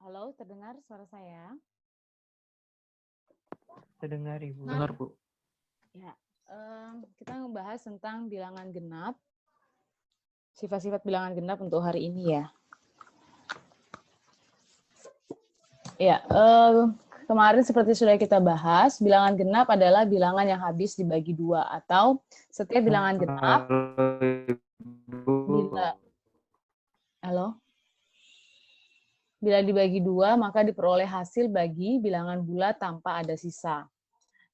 Halo, terdengar suara saya? Terdengar, Ibu. Dengar, Bu. Ya, kita membahas tentang bilangan genap, sifat-sifat bilangan genap untuk hari ini ya. Ya, kemarin seperti sudah kita bahas, bilangan genap adalah bilangan yang habis dibagi dua, atau setiap bilangan genap bila dibagi dua, maka diperoleh hasil bagi bilangan bulat tanpa ada sisa.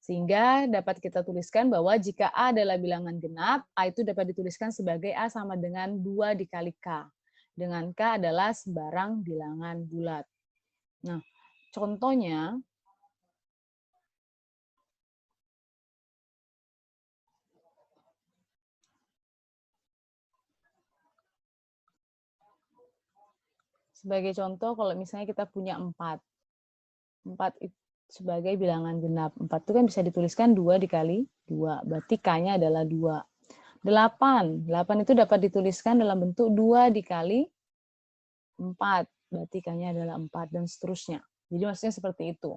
Sehingga dapat kita tuliskan bahwa jika A adalah bilangan genap, A itu dapat dituliskan sebagai A sama dengan 2 dikali K. Dengan K adalah sembarang bilangan bulat. Nah, contohnya, sebagai contoh kalau misalnya kita punya 4. 4 itu sebagai bilangan genap. 4 itu kan bisa dituliskan 2 dikali 2. Berarti K-nya adalah 2. 8. 8 itu dapat dituliskan dalam bentuk 2 dikali 4. Berarti K-nya adalah 4 dan seterusnya. Jadi maksudnya seperti itu.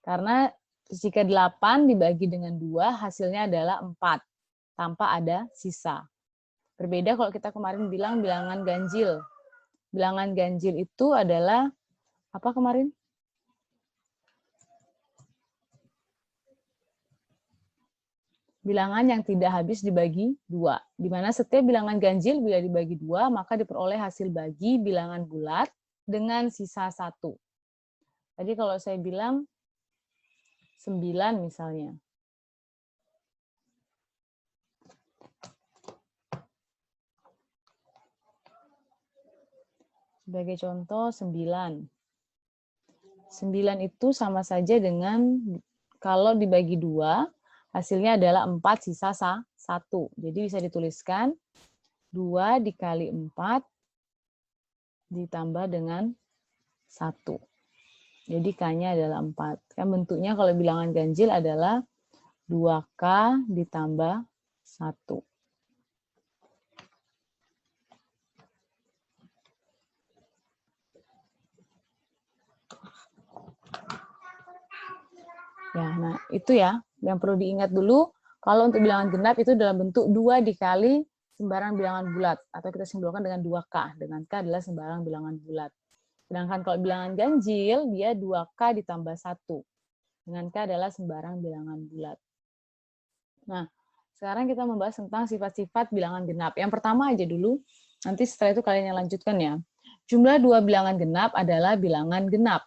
Karena jika 8 dibagi dengan 2, hasilnya adalah 4. Tanpa ada sisa. Berbeda kalau kita kemarin bilang bilangan ganjil. Bilangan ganjil itu adalah, apa kemarin? Bilangan yang tidak habis dibagi 2. Di mana setiap bilangan ganjil bila dibagi 2, maka diperoleh hasil bagi bilangan bulat dengan sisa 1. Tadi kalau saya bilang 9 misalnya. Sebagai contoh 9. 9 itu sama saja dengan kalau dibagi 2, hasilnya adalah 4 sisa 1. Jadi bisa dituliskan 2 dikali 4 ditambah dengan 1. Jadi K-nya adalah 4. Kan bentuknya kalau bilangan ganjil adalah 2K ditambah 1. Ya, nah itu ya yang perlu diingat dulu. Kalau untuk bilangan genap itu dalam bentuk 2 dikali sembarang bilangan bulat, atau kita simbolkan dengan 2K. Dengan K adalah sembarang bilangan bulat. Sedangkan kalau bilangan ganjil, dia 2K ditambah 1. Dengan K adalah sembarang bilangan bulat. Nah, sekarang kita membahas tentang sifat-sifat bilangan genap. Yang pertama aja dulu, nanti setelah itu kalian yang lanjutkan ya. Jumlah 2 bilangan genap adalah bilangan genap.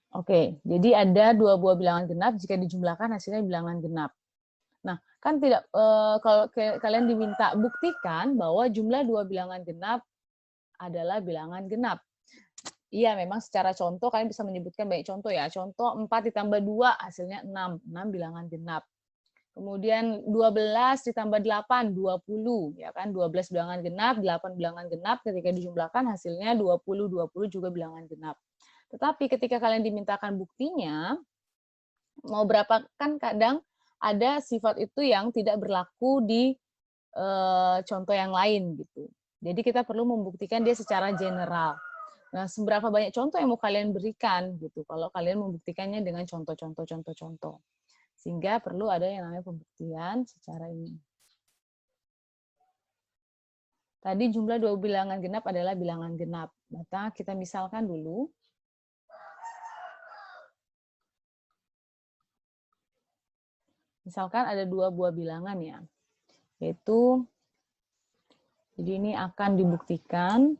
Oke, jadi ada 2 buah bilangan genap, jika dijumlahkan hasilnya bilangan genap. Nah, kan tidak kalau kalian diminta buktikan bahwa jumlah 2 bilangan genap adalah bilangan genap. Iya, memang secara contoh kalian bisa menyebutkan banyak contoh ya. Contoh 4 ditambah 2 hasilnya 6. 6 bilangan genap. Kemudian 12 ditambah 8, 20. Ya kan, 12 bilangan genap, 8 bilangan genap. Ketika dijumlahkan hasilnya 20. 20 juga bilangan genap. Tetapi ketika kalian dimintakan buktinya, mau berapa, kan kadang ada sifat itu yang tidak berlaku di contoh yang lain gitu. Jadi kita perlu membuktikan dia secara general. Nah, seberapa banyak contoh yang mau kalian berikan gitu kalau kalian membuktikannya dengan contoh-contoh. Sehingga perlu ada yang namanya pembuktian secara ini. Tadi jumlah 2 bilangan genap adalah bilangan genap. Maka kita misalkan dulu. Misalkan ada 2 buah bilangan ya. Yaitu, jadi ini akan dibuktikan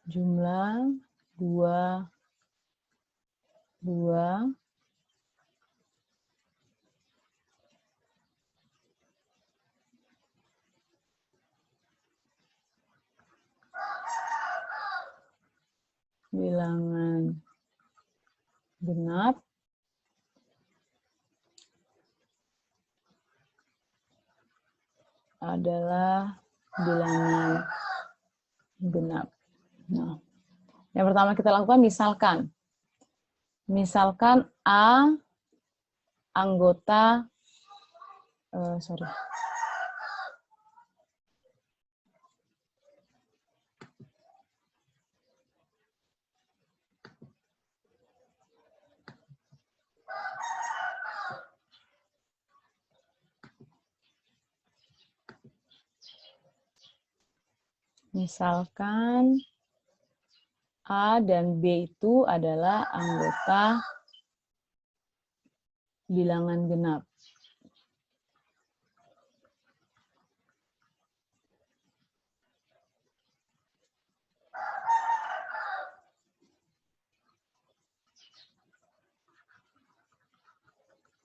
jumlah 2 bilangan genap adalah bilangan genap. Nah, Yang pertama kita lakukan misalkan. Misalkan A anggota, sorry. Misalkan A dan B itu adalah anggota bilangan genap.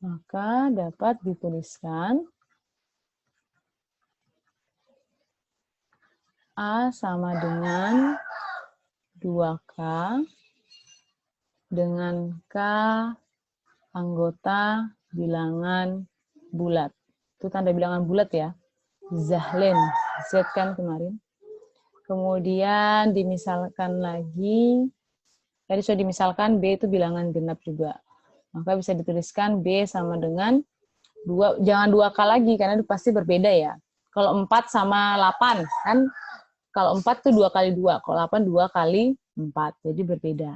Maka dapat dituliskan A sama dengan 2K dengan K anggota bilangan bulat. Itu tanda bilangan bulat ya. Zahlen, Z kan kemarin. Kemudian dimisalkan lagi, tadi sudah dimisalkan B itu bilangan genap juga. Maka bisa dituliskan B sama dengan 2, jangan 2K lagi, karena itu pasti berbeda ya. Kalau 4 sama 8, kan kalau 4 itu 2 kali 2, kalau 8 2 kali 4, jadi berbeda.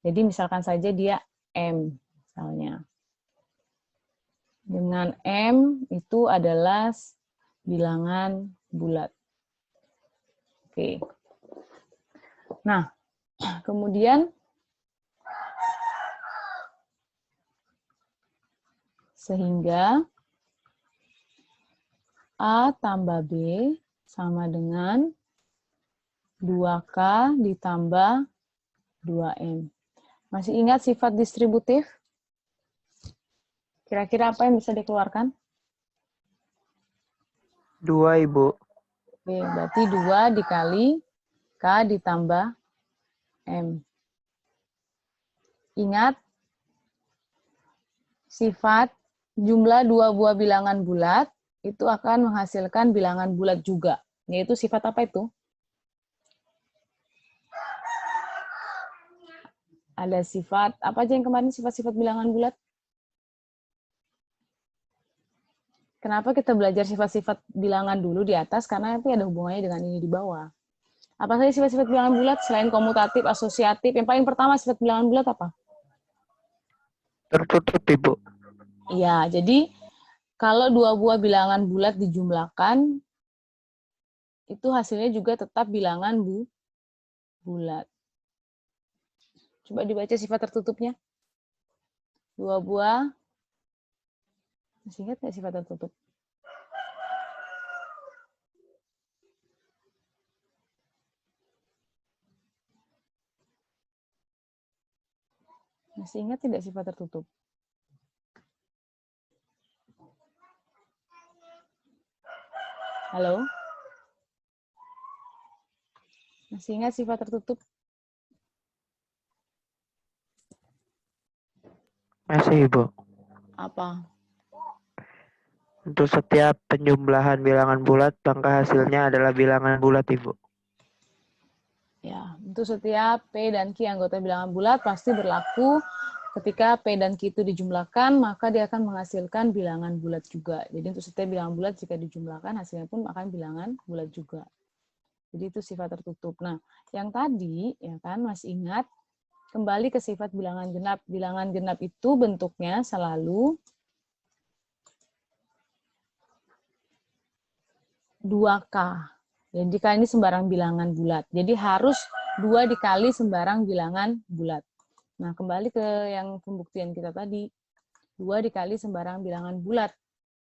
Jadi misalkan saja dia M, misalnya. Dengan M itu adalah bilangan bulat. Oke. Nah, kemudian sehingga A tambah B sama dengan 2K ditambah 2M. Masih ingat sifat distributif? Kira-kira apa yang bisa dikeluarkan? 2, Ibu. Oke, berarti 2 dikali K ditambah M. Ingat, sifat jumlah 2 buah bilangan bulat itu akan menghasilkan bilangan bulat juga. Yaitu sifat apa itu? Ada sifat, apa aja yang kemarin sifat-sifat bilangan bulat? Kenapa kita belajar sifat-sifat bilangan dulu di atas? Karena nanti ada hubungannya dengan ini di bawah. Apa saja sifat-sifat bilangan bulat selain komutatif, asosiatif? Yang paling pertama sifat bilangan bulat apa? Tertutup, Ibu. Iya, jadi kalau 2 buah bilangan bulat dijumlahkan, itu hasilnya juga tetap bilangan bulat. Coba dibaca sifat tertutupnya. 2 buah. Masih ingat nggak sifat tertutup? Masih ingat tidak sifat tertutup? Halo? Masih ingat sifat tertutup? Masih, Ibu. Apa? Untuk setiap penjumlahan bilangan bulat, maka hasilnya adalah bilangan bulat, Ibu. Ya, untuk setiap P dan Q anggota bilangan bulat pasti berlaku ketika P dan Q itu dijumlahkan, maka dia akan menghasilkan bilangan bulat juga. Jadi untuk setiap bilangan bulat jika dijumlahkan, hasilnya pun akan bilangan bulat juga. Jadi itu sifat tertutup. Nah, yang tadi, ya kan, masih ingat, kembali ke sifat bilangan genap. Bilangan genap itu bentuknya selalu 2K. Jadi K ini sembarang bilangan bulat. Jadi harus 2 dikali sembarang bilangan bulat. Nah, kembali ke yang pembuktian kita tadi. 2 dikali sembarang bilangan bulat.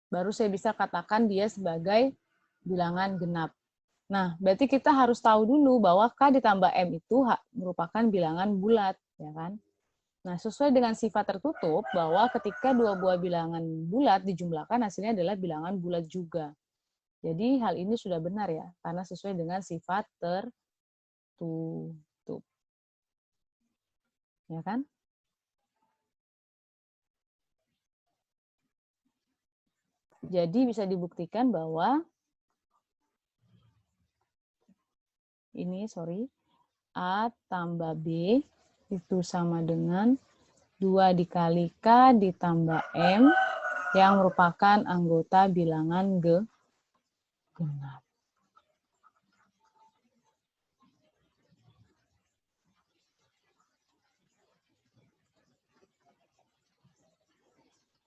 Baru saya bisa katakan dia sebagai bilangan genap. Nah, berarti kita harus tahu dulu bahwa K ditambah M itu merupakan bilangan bulat, ya kan? Nah, sesuai dengan sifat tertutup bahwa ketika 2 buah bilangan bulat dijumlahkan hasilnya adalah bilangan bulat juga. Jadi hal ini sudah benar ya, karena sesuai dengan sifat tertutup. Ya kan? Jadi bisa dibuktikan bahwa ini, A tambah B itu sama dengan 2 dikali K ditambah M yang merupakan anggota bilangan genap.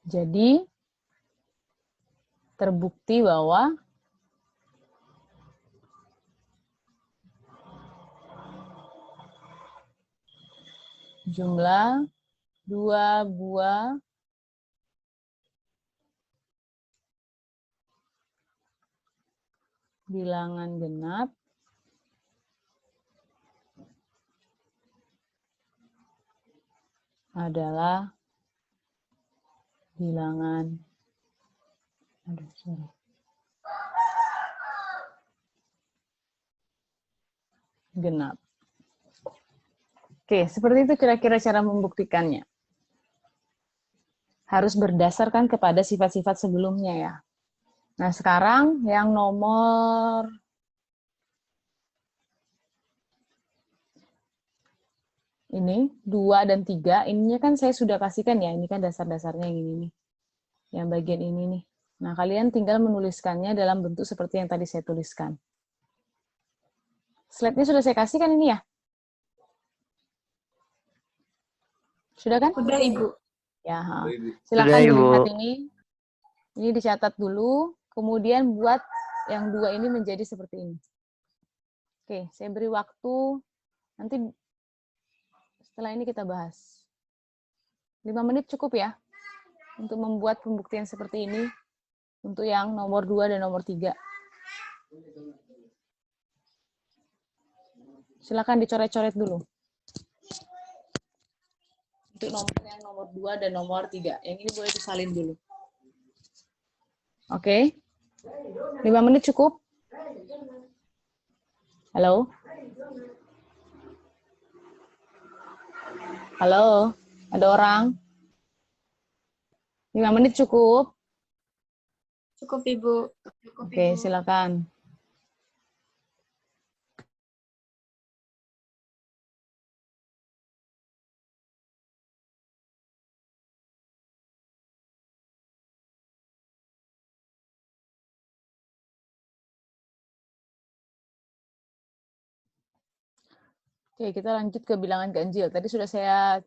Jadi, terbukti bahwa jumlah 2 buah bilangan genap adalah bilangan genap. Oke, seperti itu kira-kira cara membuktikannya. Harus berdasarkan kepada sifat-sifat sebelumnya ya. Nah, sekarang yang nomor ini 2 dan 3, ininya kan saya sudah kasihkan ya, ini kan dasar-dasarnya yang ini nih. Yang bagian ini nih. Nah, kalian tinggal menuliskannya dalam bentuk seperti yang tadi saya tuliskan. Slide-nya sudah saya kasihkan ini ya? Sudah kan? Udah, Ibu. Ya, silakan Sudah, Ibu. dilihat ini. Ini dicatat dulu, kemudian buat yang 2 ini menjadi seperti ini. Oke, saya beri waktu, nanti setelah ini kita bahas. 5 menit cukup ya, untuk membuat pembuktian seperti ini, untuk yang nomor 2 dan nomor 3. Silakan dicoret-coret dulu. Untuk yang nomor 2 dan nomor 3. Yang ini boleh disalin dulu. Oke. 5 menit cukup? Halo? Halo? Ada orang? 5 menit cukup? Cukup, Ibu. Oke, silakan. Oke, kita lanjut ke bilangan ganjil. Tadi sudah saya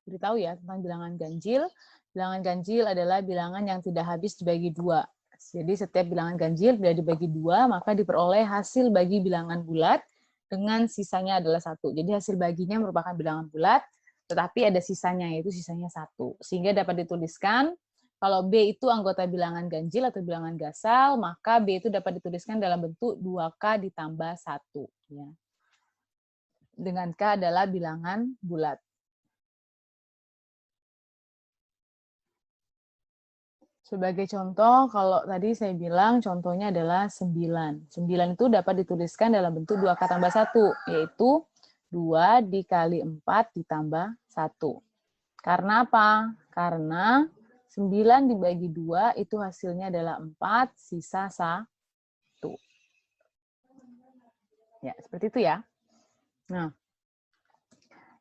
beritahu ya tentang bilangan ganjil. Bilangan ganjil adalah bilangan yang tidak habis dibagi 2. Jadi setiap bilangan ganjil bila dibagi 2, maka diperoleh hasil bagi bilangan bulat dengan sisanya adalah 1. Jadi hasil baginya merupakan bilangan bulat, tetapi ada sisanya, yaitu sisanya 1. Sehingga dapat dituliskan, kalau B itu anggota bilangan ganjil atau bilangan gasal, maka B itu dapat dituliskan dalam bentuk 2K ditambah 1. Ya. Dengan K adalah bilangan bulat. Sebagai contoh, kalau tadi saya bilang contohnya adalah 9. 9 itu dapat dituliskan dalam bentuk 2K tambah 1, yaitu 2 dikali 4 ditambah 1. Karena apa? Karena 9 dibagi 2 itu hasilnya adalah 4, sisa 1. Ya, seperti itu ya. Nah,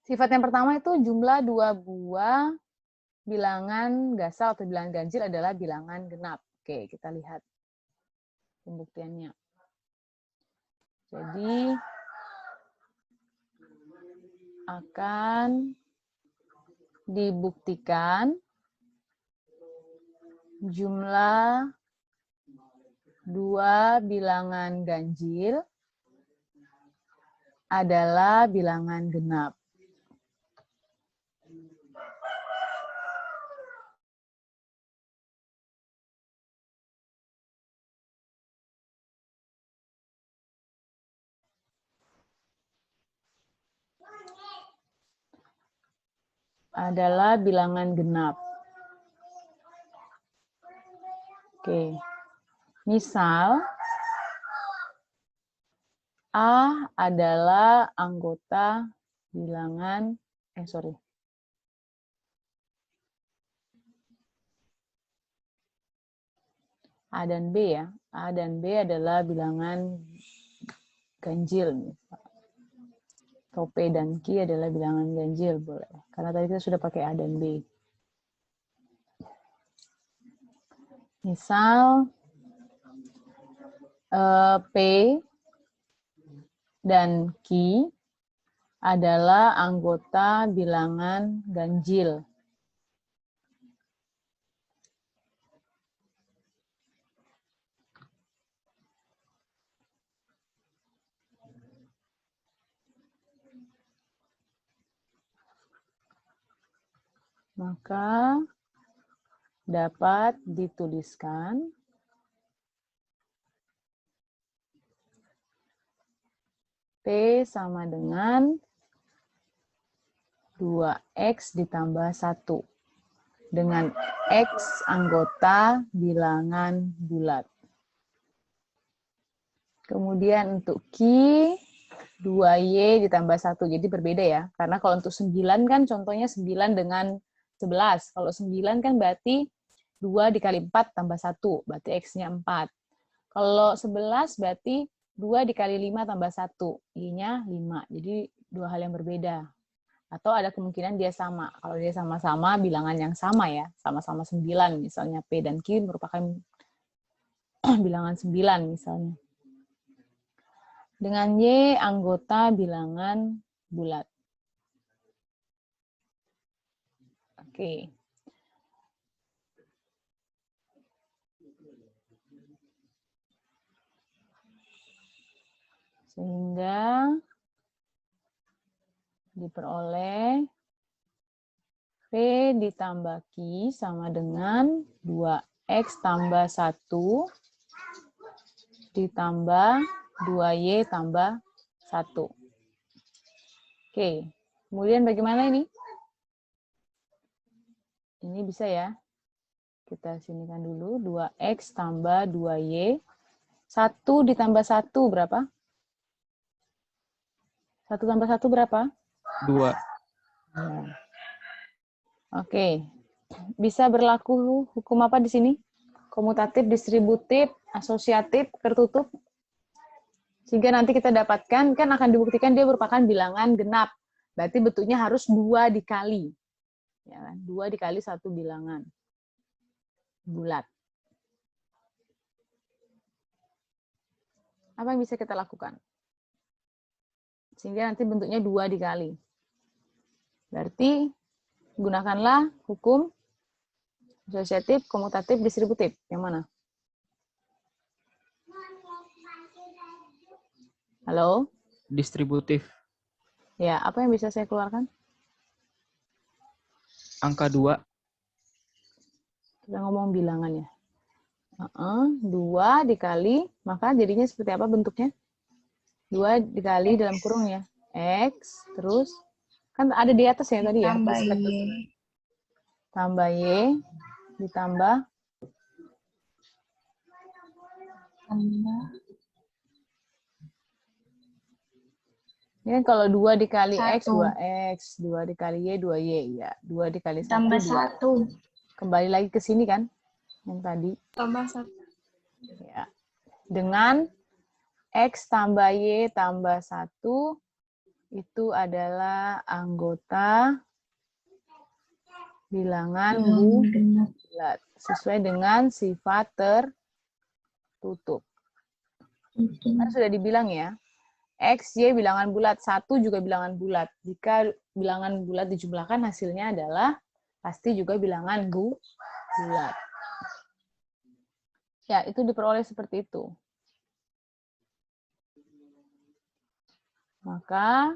sifat yang pertama itu jumlah 2 buah bilangan gasal atau bilangan ganjil adalah bilangan genap. Oke, kita lihat pembuktiannya. Jadi, akan dibuktikan jumlah 2 bilangan ganjil adalah bilangan genap. Adalah bilangan genap. Oke. Misal A adalah anggota bilangan A dan B ya. A dan B adalah bilangan ganjil. Atau P dan Q adalah bilangan ganjil, boleh. Karena tadi kita sudah pakai A dan B. Misal, P dan Q adalah anggota bilangan ganjil. Maka dapat dituliskan P sama dengan 2X ditambah 1 dengan X anggota bilangan bulat. Kemudian untuk Q, 2Y ditambah 1. Jadi berbeda ya. Karena kalau untuk 9 kan contohnya 9 dengan 11. Kalau 9 kan berarti 2 dikali 4 tambah 1. Berarti X-nya 4. Kalau 11 berarti 2 dikali 5 tambah 1. Y-nya 5. Jadi dua hal yang berbeda. Atau ada kemungkinan dia sama. Kalau dia sama-sama bilangan yang sama ya. Sama-sama 9. Misalnya P dan Q merupakan bilangan 9 misalnya. Dengan Y anggota bilangan bulat. Oke. Sehingga diperoleh P ditambah Q sama dengan 2X tambah 1 ditambah 2Y tambah 1. Oke, kemudian bagaimana ini? Ini bisa ya. Kita sinikan dulu, 2X tambah 2Y. 1 ditambah 1 berapa? 1 tambah 1 berapa? 2. Ya. Oke, bisa berlaku hukum apa di sini? Komutatif, distributif, asosiatif, tertutup. Sehingga nanti kita dapatkan, kan akan dibuktikan dia merupakan bilangan genap. Berarti bentuknya harus 2 dikali. Ya kan? 2 dikali 1 bilangan bulat. Apa yang bisa kita lakukan? Sehingga nanti bentuknya 2 dikali. Berarti gunakanlah hukum asosiatif, komutatif, distributif. Yang mana? Halo? Distributif. Ya, apa yang bisa saya keluarkan? Angka 2. Kita ngomong bilangannya. 2 dikali, maka jadinya seperti apa bentuknya? 2 dikali dalam kurung ya. X, terus, kan ada di atas ya tadi ya. Tambah Y. Tambah Y, ditambah ini kan kalau 2 dikali X, 1. 2X, 2 dikali Y, 2Y. Ya, 2 dikali 1, Tambah 2. 1. Kembali lagi ke sini kan, yang tadi. Tambah 1. Ya. Dengan X tambah Y tambah 1, itu adalah anggota bilangan bulat. Sesuai dengan sifat tertutup. Kan sudah dibilang ya, X, Y bilangan bulat, 1 juga bilangan bulat. Jika bilangan bulat dijumlahkan, hasilnya adalah pasti juga bilangan bulat. Ya, itu diperoleh seperti itu. Maka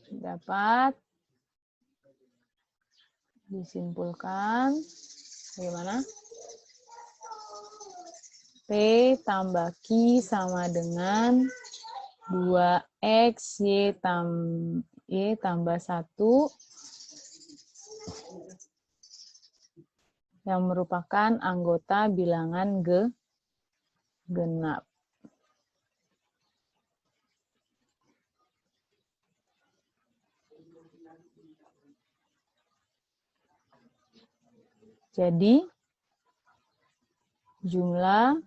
dapat disimpulkan bagaimana? P tambah Q sama dengan 2X Y tambah 1 yang merupakan anggota bilangan genap. Jadi, jumlah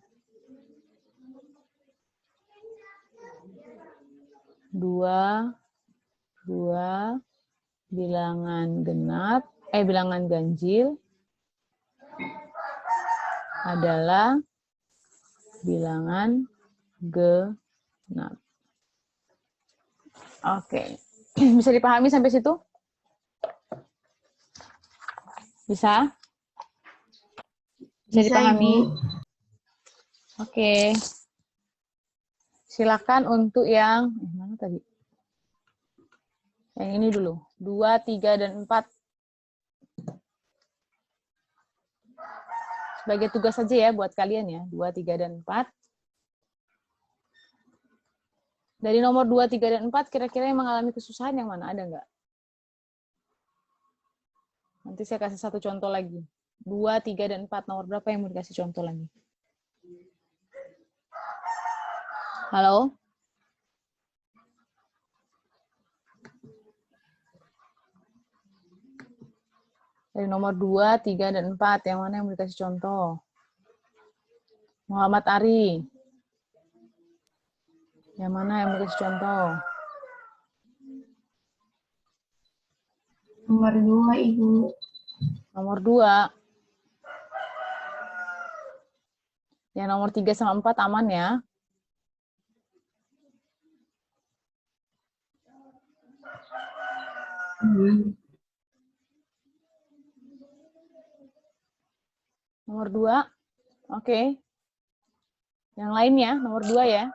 2 bilangan genap, bilangan ganjil adalah bilangan genap. Oke. Bisa dipahami sampai situ? Bisa? Bisa dipahami? Ibu. Oke. Silakan untuk yang mana tadi? Yang ini dulu. 2, 3, dan 4. Sebagai tugas saja ya buat kalian ya. 2, 3, dan 4. Dari nomor 2, 3, dan 4, kira-kira yang mengalami kesusahan yang mana? Ada nggak? Nanti saya kasih satu contoh lagi. 2, 3, dan 4. Nomor berapa yang mau dikasih contoh lagi? Halo? Dari nomor 2, 3, dan 4. Yang mana yang mau dikasih contoh? Muhammad Ari. Yang mana yang mau dikasih contoh? Nomor 2, Ibu. Nomor 2. Yang nomor 3 sama 4 aman ya? Nomor 2. Oke. Yang lainnya, nomor 2 ya?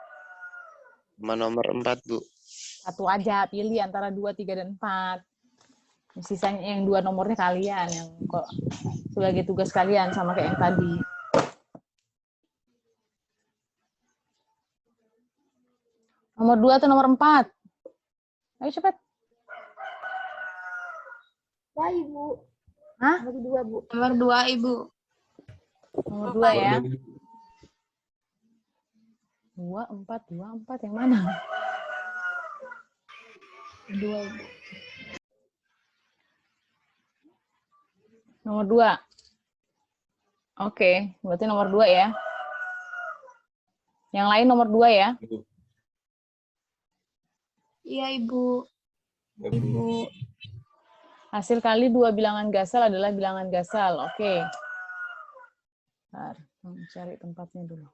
Nomor 4, Bu. Satu aja, pilih antara 2, 3, dan 4. Sisanya yang 2 nomornya kalian, yang kok sebagai tugas kalian, sama kayak yang tadi. Nomor 2 atau nomor 4? Ayo cepat. Wah, Ibu. Hah? Nomor 2, Bu. Nomor 2, Ibu. Nomor 2 ya? 2, 4, 2, 4. Yang mana? 2, Ibu. Nomor 2. Oke, berarti nomor 2 ya. Yang lain nomor 2 ya. Iya, Ibu. Ibu. Hasil kali 2 bilangan gasal adalah bilangan gasal. Oke. Bentar, cari tempatnya dulu.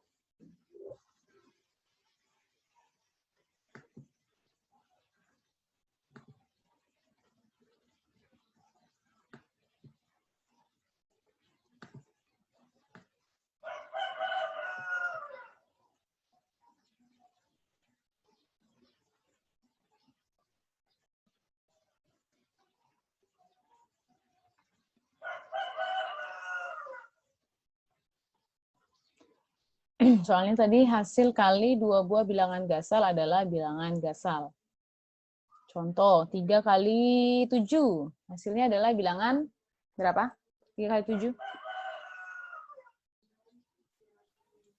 Soalnya tadi hasil kali 2 buah bilangan gasal adalah bilangan gasal. Contoh, 3 kali 7. Hasilnya adalah bilangan berapa? 3 kali 7?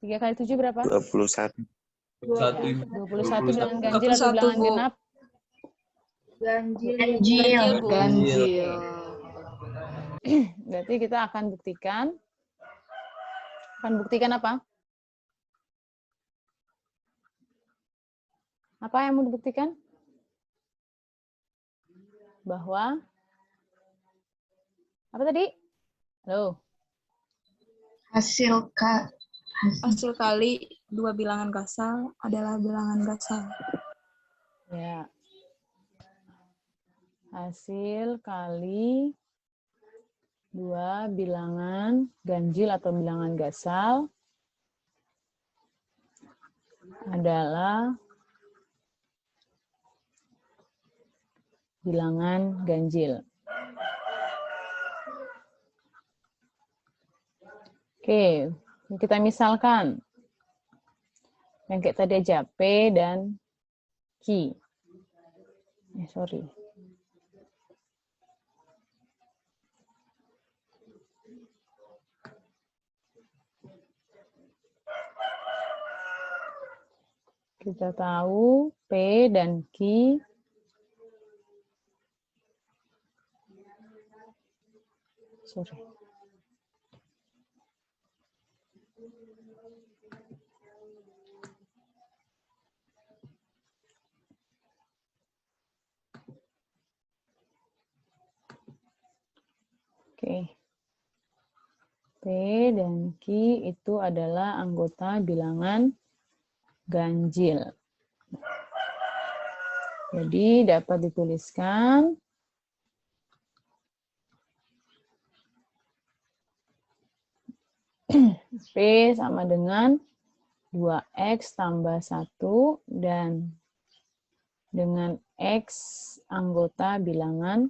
3 kali 7 berapa? 21. 21 bilangan ganjil atau bilangan genap? Ganjil. Ganjil. Berarti kita akan buktikan. Akan buktikan apa? Apa yang mau dibuktikan? Bahwa apa tadi? Halo. Hasil kali 2 bilangan gasal adalah bilangan gasal. Ya. Hasil kali 2 bilangan ganjil atau bilangan gasal adalah bilangan ganjil. Oke, kita misalkan yang kayak tadi aja, P dan Q. Sorry. Kita tahu P dan Q Oke. P dan Q itu adalah anggota bilangan ganjil. Jadi dapat dituliskan P sama dengan 2X tambah 1 dan dengan X anggota bilangan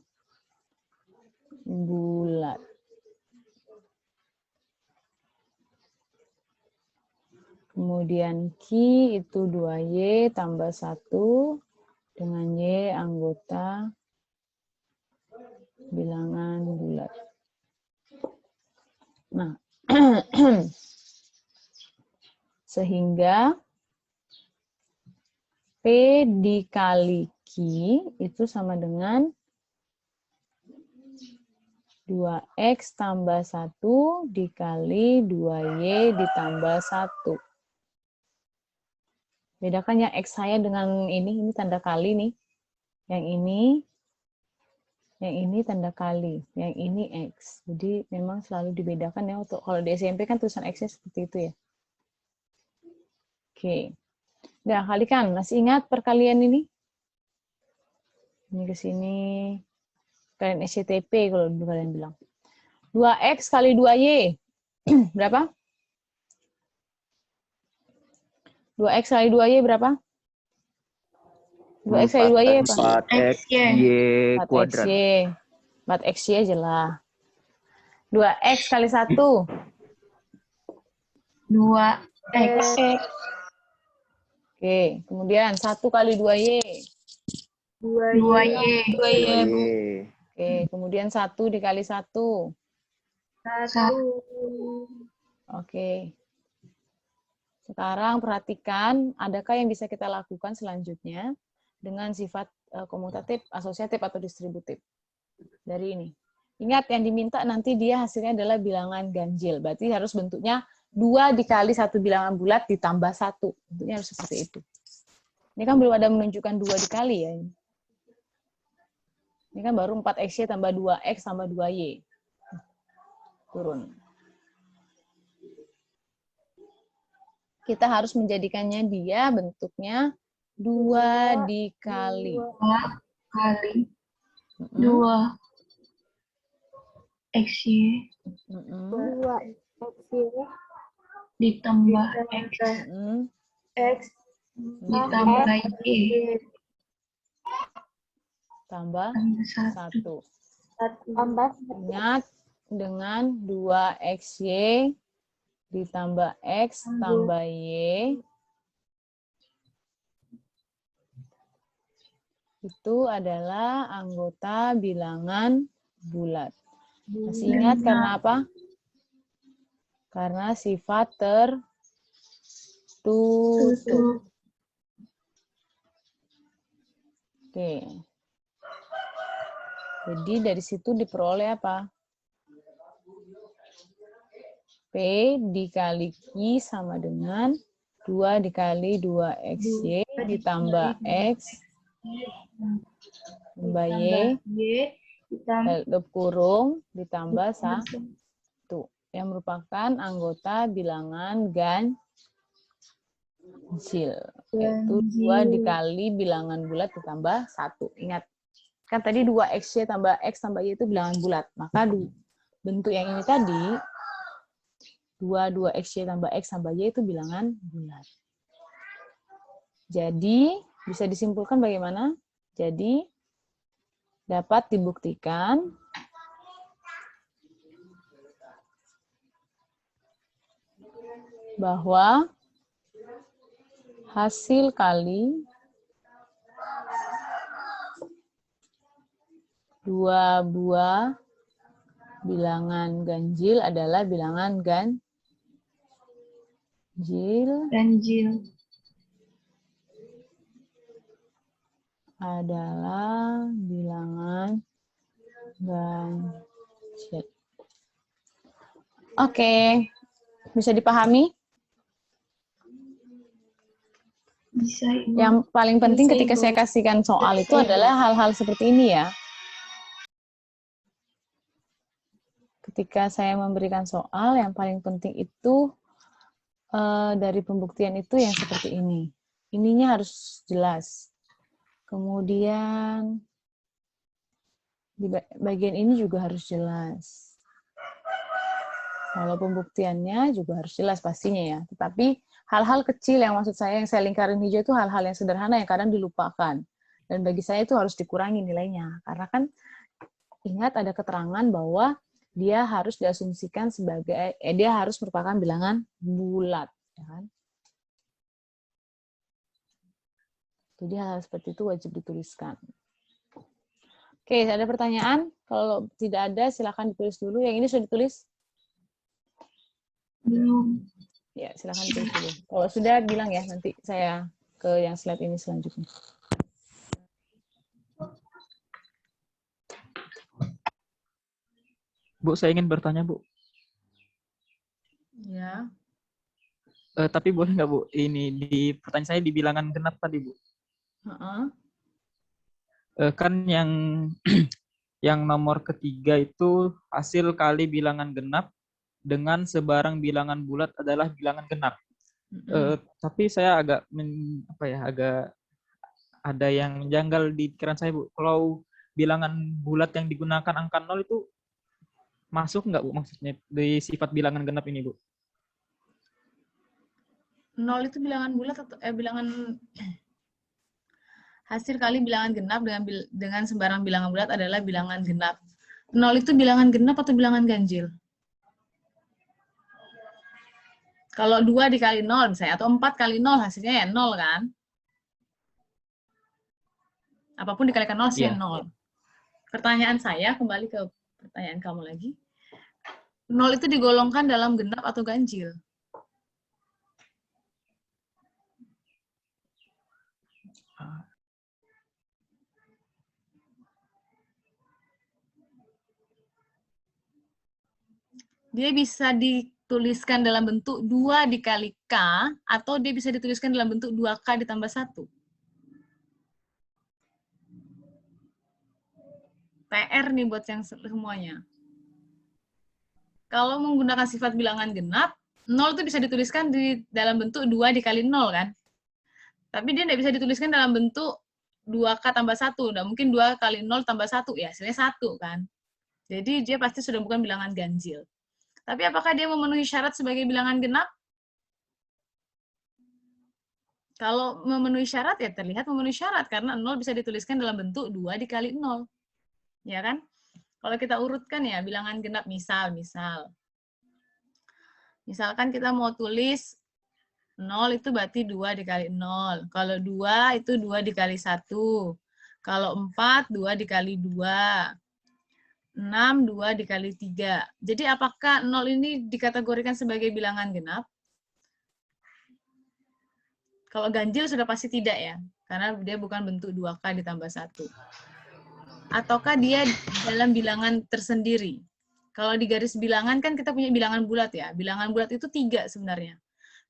bulat. Kemudian Q itu 2Y tambah 1 dengan Y anggota bilangan bulat. Nah, sehingga P dikali Q itu sama dengan 2X tambah 1 dikali 2Y ditambah 1. Bedakan yang X saya dengan ini tanda kali nih. Yang ini tanda kali, yang ini X. Jadi memang selalu dibedakan ya, untuk kalau di SMP kan tulisan X-nya seperti itu ya. Oke. Nah, kalikan, masih ingat perkalian ini? Ini ke sini. Kalian SCTP kalau dulu kalian bilang. 2X kali 2Y. Berapa? 2X kali 2Y berapa? 2X kali 2Y apa? 4XY kuadrat. 4XY aja lah. 2X kali 1. 2X. Oke, kemudian 1 kali 2Y. 2Y. 2Y, Bu. Oke, kemudian 1 dikali 1. 1. Oke. Sekarang perhatikan, adakah yang bisa kita lakukan selanjutnya dengan sifat komutatif, asosiatif, atau distributif. Dari ini. Ingat, yang diminta nanti dia hasilnya adalah bilangan ganjil. Berarti harus bentuknya 2 dikali 1 bilangan bulat ditambah 1. Bentuknya harus seperti itu. Ini kan belum ada menunjukkan 2 dikali ya. Ini kan baru 4XY tambah 2X tambah 2Y. Turun. Kita harus menjadikannya dia bentuknya 2 dikali 2 XY 2XY ditambah X X ditambah Y tambah 1. tambah Ingat, dengan 2XY ditambah X tambah Y itu adalah anggota bilangan bulat. Masih ingat karena apa? Karena sifat tertutup. Oke. Jadi dari situ diperoleh apa? P dikali Q sama dengan 2 dikali 2XY ditambah X tambah Y tutup kurung ditambah 1 yang merupakan anggota bilangan ganjil, yaitu 2 dikali bilangan bulat ditambah 1. Ingat, kan tadi 2XY tambah X tambah Y itu bilangan bulat, maka bentuk yang ini tadi 2XY tambah X tambah Y itu bilangan bulat. Jadi, bisa disimpulkan bagaimana? Jadi, dapat dibuktikan bahwa hasil kali 2 buah bilangan ganjil adalah bilangan ganjil adalah bilangan ganjil. Oke, bisa dipahami? bisa. Yang paling penting Bisa, ketika Ibu. saya kasihkan soal itu adalah hal-hal seperti ini ya. ketika saya memberikan soal, yang paling penting itu dari pembuktian itu yang seperti ini. Ininya harus jelas. Kemudian di bagian ini juga harus jelas. Kalau pembuktiannya juga harus jelas pastinya ya. Tetapi hal-hal kecil yang maksud saya, yang saya lingkarin hijau itu hal-hal yang sederhana yang kadang dilupakan. Dan bagi saya itu harus dikurangi nilainya. Karena kan ingat ada keterangan bahwa dia harus diasumsikan sebagai, dia harus merupakan bilangan bulat. Ya kan? Jadi hal seperti itu wajib dituliskan. Oke, ada pertanyaan? Kalau tidak ada, silakan ditulis dulu. Yang ini sudah ditulis? Belum. Ya, silakan ditulis dulu. Kalau sudah, bilang ya, nanti saya ke yang slide ini selanjutnya. Bu, saya ingin bertanya, Bu. Ya. Tapi boleh nggak, Bu? Ini di pertanyaan saya di bilangan genap tadi, Bu. Kan yang yang nomor ketiga itu hasil kali bilangan genap dengan sebarang bilangan bulat adalah bilangan genap. Tapi saya agak agak ada yang janggal di pikiran saya, Bu. Kalau bilangan bulat yang digunakan angka 0 itu masuk nggak, Bu, maksudnya di sifat bilangan genap ini, Bu? 0 itu bilangan bulat atau bilangan hasil kali bilangan genap dengan sembarang bilangan bulat adalah bilangan genap. 0 itu bilangan genap atau bilangan ganjil? Kalau 2 dikali 0 misalnya, atau 4 kali 0 hasilnya ya 0 kan? Apapun dikalikan 0 hasilnya 0. Pertanyaan saya, kembali ke pertanyaan kamu lagi. 0 itu digolongkan dalam genap atau ganjil? Dia bisa dituliskan dalam bentuk 2 dikali K, atau dia bisa dituliskan dalam bentuk 2K ditambah 1. PR nih buat yang semuanya. Kalau menggunakan sifat bilangan genap, 0 itu bisa dituliskan di dalam bentuk 2 dikali 0 kan? Tapi dia tidak bisa dituliskan dalam bentuk 2K tambah 1. Nggak mungkin 2 kali 0 tambah 1. Ya, hasilnya 1 kan? Jadi dia pasti sudah bukan bilangan ganjil. Tapi apakah dia memenuhi syarat sebagai bilangan genap? Kalau memenuhi syarat, ya terlihat memenuhi syarat. Karena 0 bisa dituliskan dalam bentuk 2 dikali 0. Ya kan? Kalau kita urutkan ya, bilangan genap misalkan kita mau tulis 0 itu berarti 2 dikali 0. Kalau 2 itu 2 dikali 1. Kalau 4, 2 dikali 2. 6, 2 dikali 3. Jadi apakah 0 ini dikategorikan sebagai bilangan genap? Kalau ganjil sudah pasti tidak ya, karena dia bukan bentuk 2K ditambah 1. Ataukah dia dalam bilangan tersendiri? Kalau di garis bilangan kan kita punya bilangan bulat ya. Bilangan bulat itu 3 sebenarnya.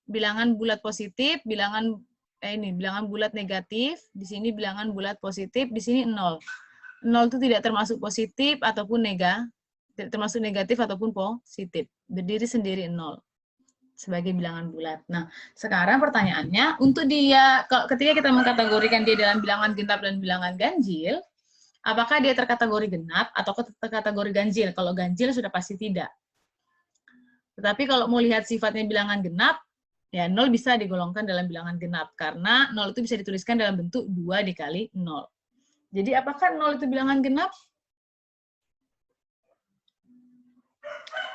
Bilangan bulat positif, bilangan bulat negatif, di sini bilangan bulat positif, di sini 0. 0 itu tidak termasuk positif ataupun termasuk negatif ataupun positif. Berdiri sendiri 0 sebagai bilangan bulat. Nah, sekarang pertanyaannya, untuk dia, ketika kita mengkategorikan dia dalam bilangan genap dan bilangan ganjil, apakah dia terkategori genap atau terkategori ganjil? Kalau ganjil sudah pasti tidak. Tetapi kalau mau lihat sifatnya bilangan genap, ya 0 bisa digolongkan dalam bilangan genap, karena 0 itu bisa dituliskan dalam bentuk 2 dikali 0. Jadi apakah 0 itu bilangan genap?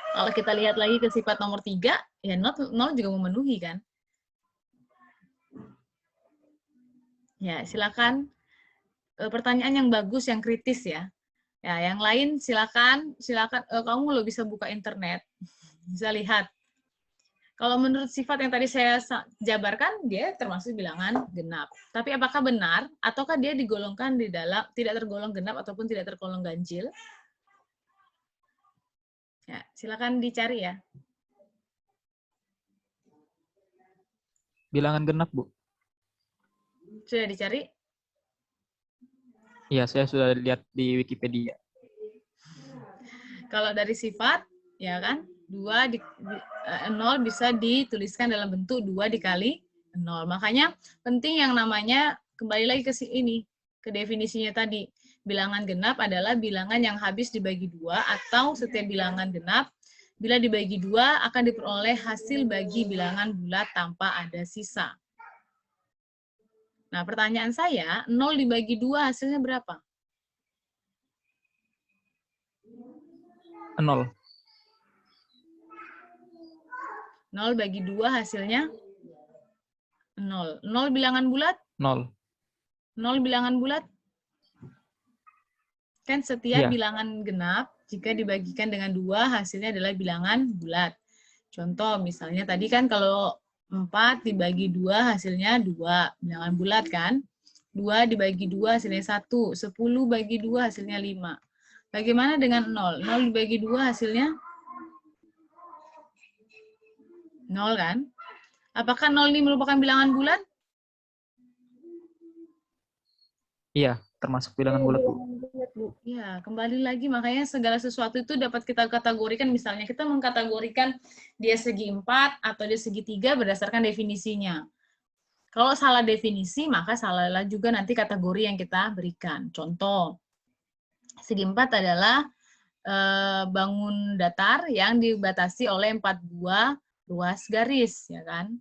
Kalau kita lihat lagi ke sifat nomor 3, ya 0 juga memenuhi kan? Ya, silakan. Pertanyaan yang bagus, yang kritis ya. Ya, yang lain silakan kamu lo bisa buka internet, bisa lihat. Kalau menurut sifat yang tadi saya jabarkan, dia termasuk bilangan genap. Tapi apakah benar, ataukah dia digolongkan di dalam, tidak tergolong genap ataupun tidak tergolong ganjil? Ya, silakan dicari ya. Bilangan genap, Bu. Sudah dicari? Iya, saya sudah lihat di Wikipedia. Kalau dari sifat, Ya kan? 0 bisa dituliskan dalam bentuk 2 dikali 0. Makanya penting yang namanya, kembali lagi ke sini, ke definisinya tadi. Bilangan genap adalah bilangan yang habis dibagi 2, atau setiap bilangan genap bila dibagi 2 akan diperoleh hasil bagi bilangan bulat tanpa ada sisa. Nah, pertanyaan saya, 0 dibagi 2 hasilnya berapa? 0. 0 bagi 2 hasilnya 0. 0 bilangan bulat? 0. 0 bilangan bulat? Kan setiap Iya. bilangan genap, jika dibagikan dengan 2, hasilnya adalah bilangan bulat. Contoh, misalnya tadi kan kalau 4 dibagi 2, hasilnya 2. Bilangan bulat kan? 2 dibagi 2, hasilnya 1. 10 bagi 2, hasilnya 5. Bagaimana dengan 0? 0 dibagi 2, hasilnya 0 kan? Apakah 0 ini merupakan bilangan bulat? Iya, termasuk bilangan bulat, Bu. Ya, kembali lagi, makanya segala sesuatu itu dapat kita kategorikan. Misalnya kita mengkategorikan dia segi 4 atau dia segi 3 berdasarkan definisinya. Kalau salah definisi, maka salahlah juga nanti kategori yang kita berikan. Contoh, segi 4 adalah bangun datar yang dibatasi oleh 4 buah ruas garis, ya kan?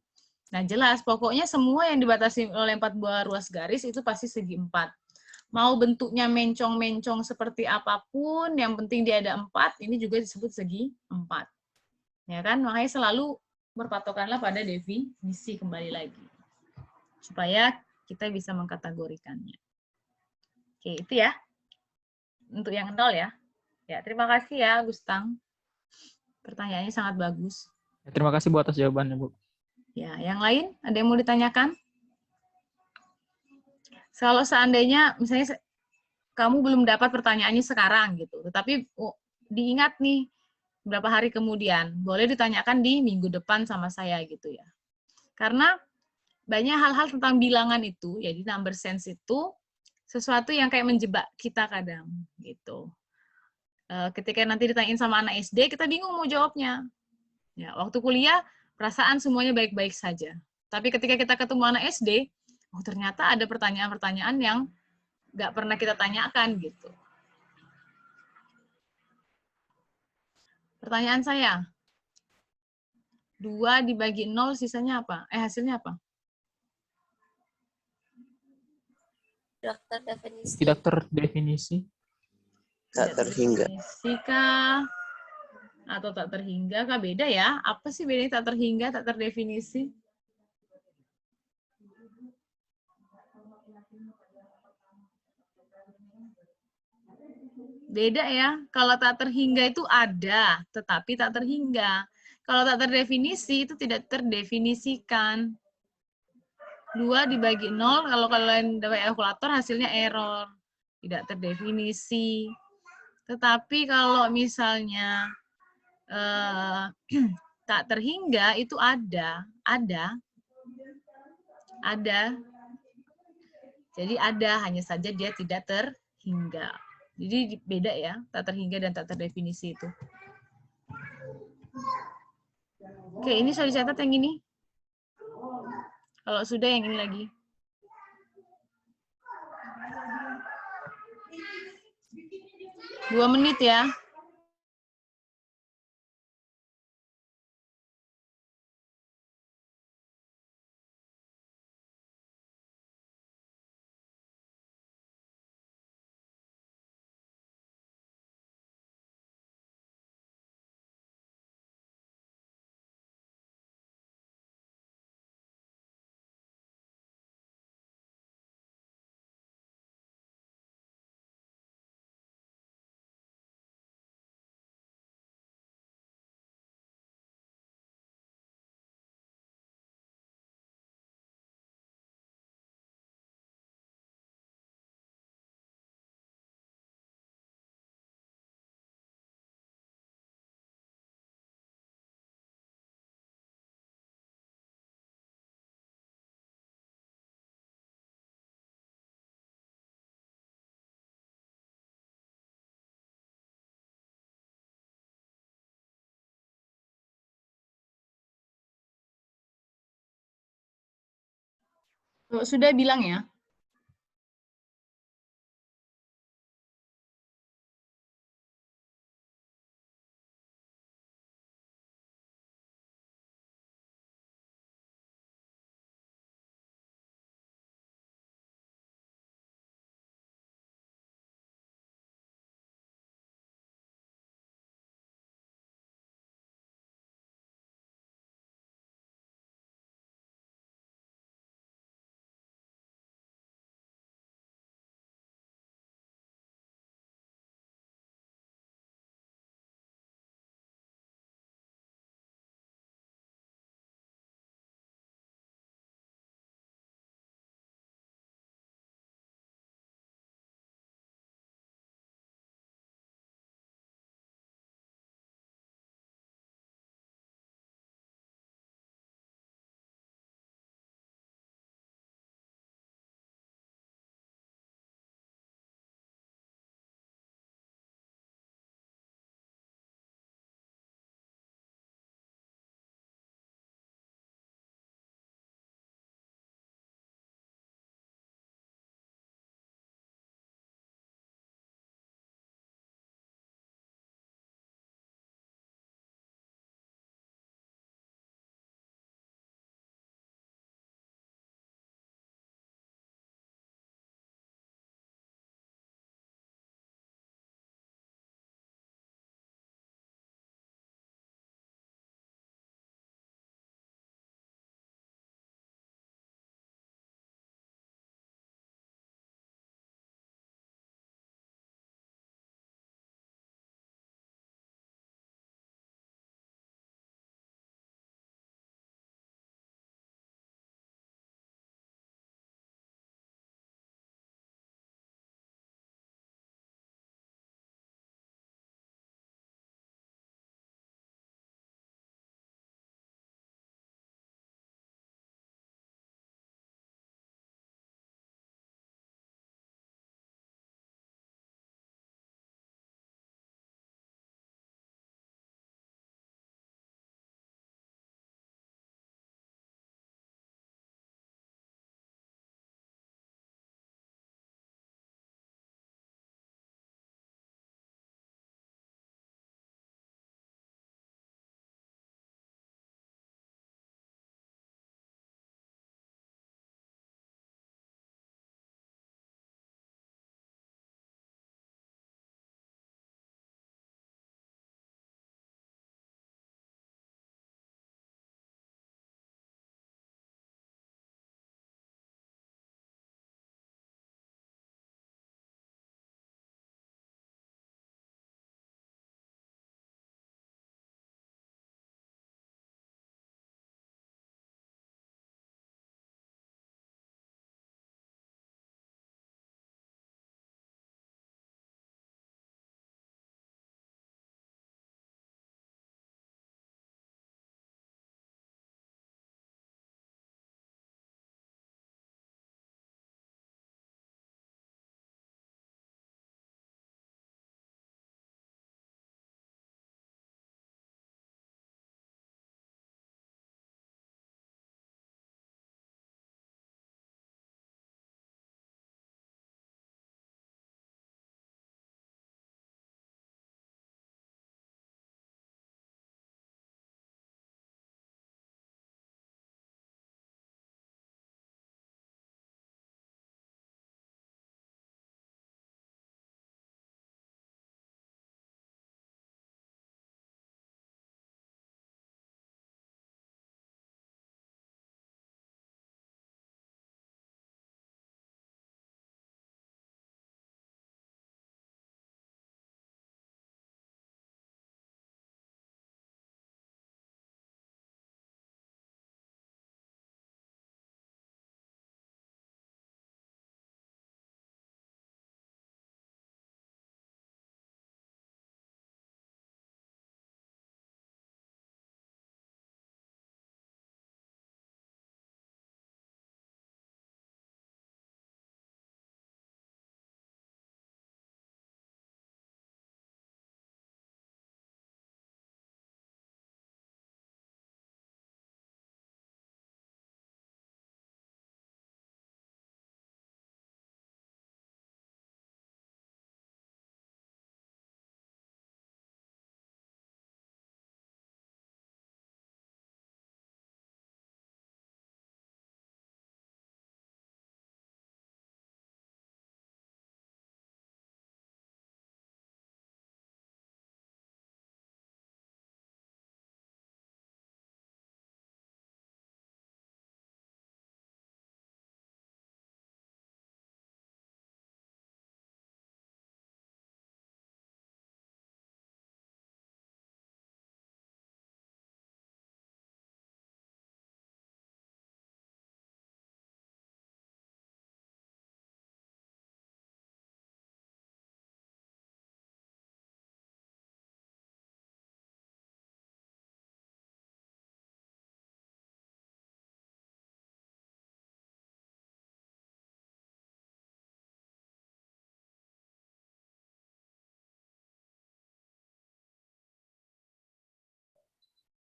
Nah, jelas, pokoknya semua yang dibatasi oleh 4 buah ruas garis itu pasti segi 4. Mau bentuknya mencong-mencong seperti apapun, yang penting dia ada 4, ini juga disebut segi 4. Ya kan? Makanya selalu berpatokanlah pada definisi kembali lagi. Supaya kita bisa mengkategorikannya. Oke, itu ya. Untuk yang 0 ya. Ya, terima kasih ya, Gustang. Pertanyaannya sangat bagus. Terima kasih Bu atas jawabannya, Bu. Ya, yang lain ada yang mau ditanyakan? Kalau seandainya misalnya kamu belum dapat pertanyaannya sekarang gitu, tetapi diingat nih beberapa hari kemudian, boleh ditanyakan di minggu depan sama saya gitu ya. Karena banyak hal-hal tentang bilangan itu, ya di number sense itu sesuatu yang kayak menjebak kita kadang gitu. Ketika nanti ditanyain sama anak SD, kita bingung mau jawabnya. Ya, waktu kuliah perasaan semuanya baik-baik saja. Tapi ketika kita ketemu anak SD, oh ternyata ada pertanyaan-pertanyaan yang nggak pernah kita tanyakan gitu. Pertanyaan saya, 2 dibagi 0 sisanya apa? Hasilnya apa? Tidak terdefinisi. Tidak terdefinisi. Tak terhingga. Terdefinisi kah? Atau tak terhingga kah? Beda ya? Apa sih bedanya tak terhingga, tak terdefinisi? Beda ya. Kalau tak terhingga itu ada, tetapi tak terhingga. Kalau tak terdefinisi itu tidak terdefinisikan. 2 dibagi 0, kalau kalian dapat kalkulator hasilnya error. Tidak terdefinisi. Tetapi kalau misalnya tak terhingga itu ada. Jadi ada, hanya saja dia tidak terhingga. Jadi beda ya, tak terhingga dan tak terdefinisi itu. Oke, ini sudah dicatat yang ini. Kalau sudah yang ini lagi. Dua menit ya. Sudah bilang ya?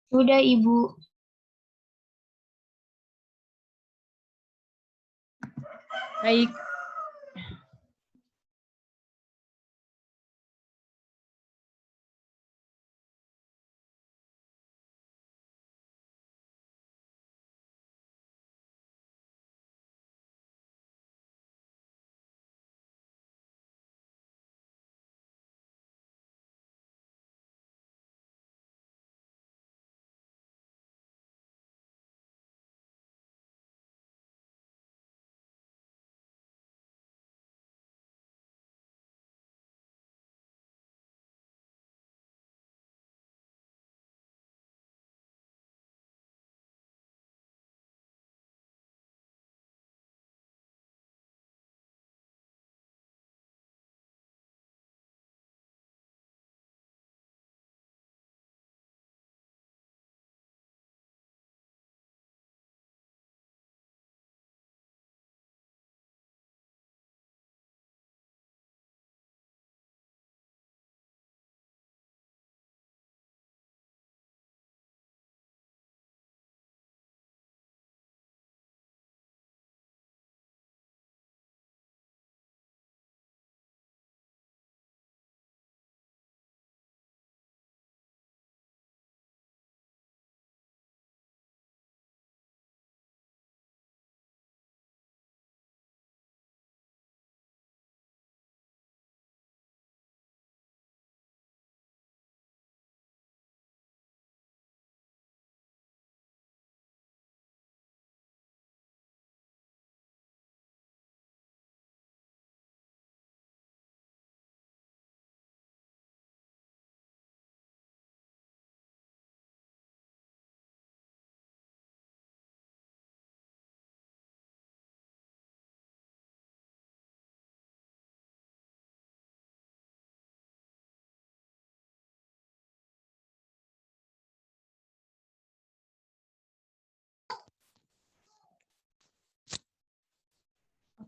Sudah, Ibu. Baik.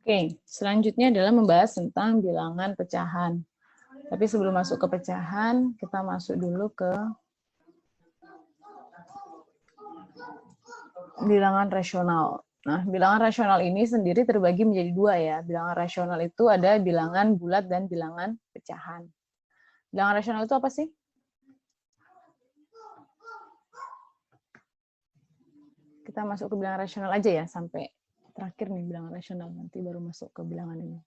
Oke, selanjutnya adalah membahas tentang bilangan pecahan. Tapi sebelum masuk ke pecahan, kita masuk dulu ke bilangan rasional. Nah, bilangan rasional ini sendiri terbagi menjadi dua ya. Bilangan rasional itu ada bilangan bulat dan bilangan pecahan. Bilangan rasional itu apa sih? Kita masuk ke bilangan rasional aja ya, sampai terakhir nih bilangan rasional, nanti baru masuk ke bilangan ini.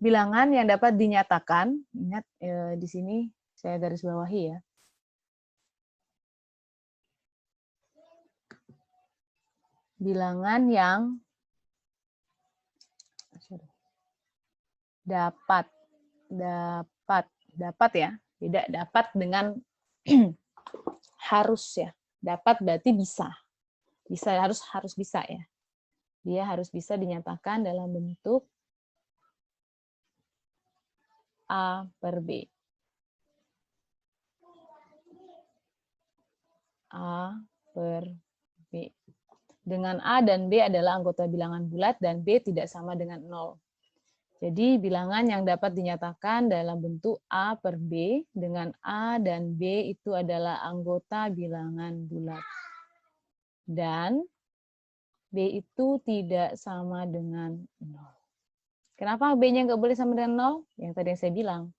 Bilangan yang dapat dinyatakan, ingat di sini saya garis bawahi ya. Bilangan yang dapat ya, beda dapat dengan harus ya. Dapat berarti bisa. Bisa harus bisa ya. Dia harus bisa dinyatakan dalam bentuk A per B. A per B. Dengan A dan B adalah anggota bilangan bulat dan B tidak sama dengan 0. Jadi bilangan yang dapat dinyatakan dalam bentuk A per B dengan A dan B itu adalah anggota bilangan bulat. Dan B itu tidak sama dengan 0. Kenapa B-nya nggak boleh sama dengan 0? Yang tadi saya bilang.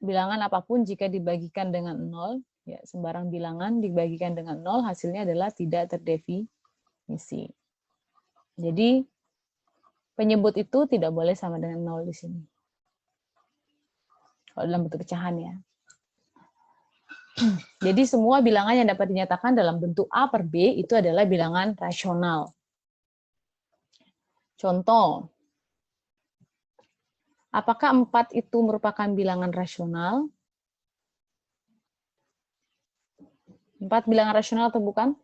Bilangan apapun jika dibagikan dengan 0, ya sembarang bilangan dibagikan dengan 0, hasilnya adalah tidak terdefinisi. Jadi penyebut itu tidak boleh sama dengan 0 di sini. Kalau dalam bentuk pecahan ya. Jadi semua bilangan yang dapat dinyatakan dalam bentuk A per B itu adalah bilangan rasional. Contoh, apakah 4 itu merupakan bilangan rasional? 4 bilangan rasional atau bukan?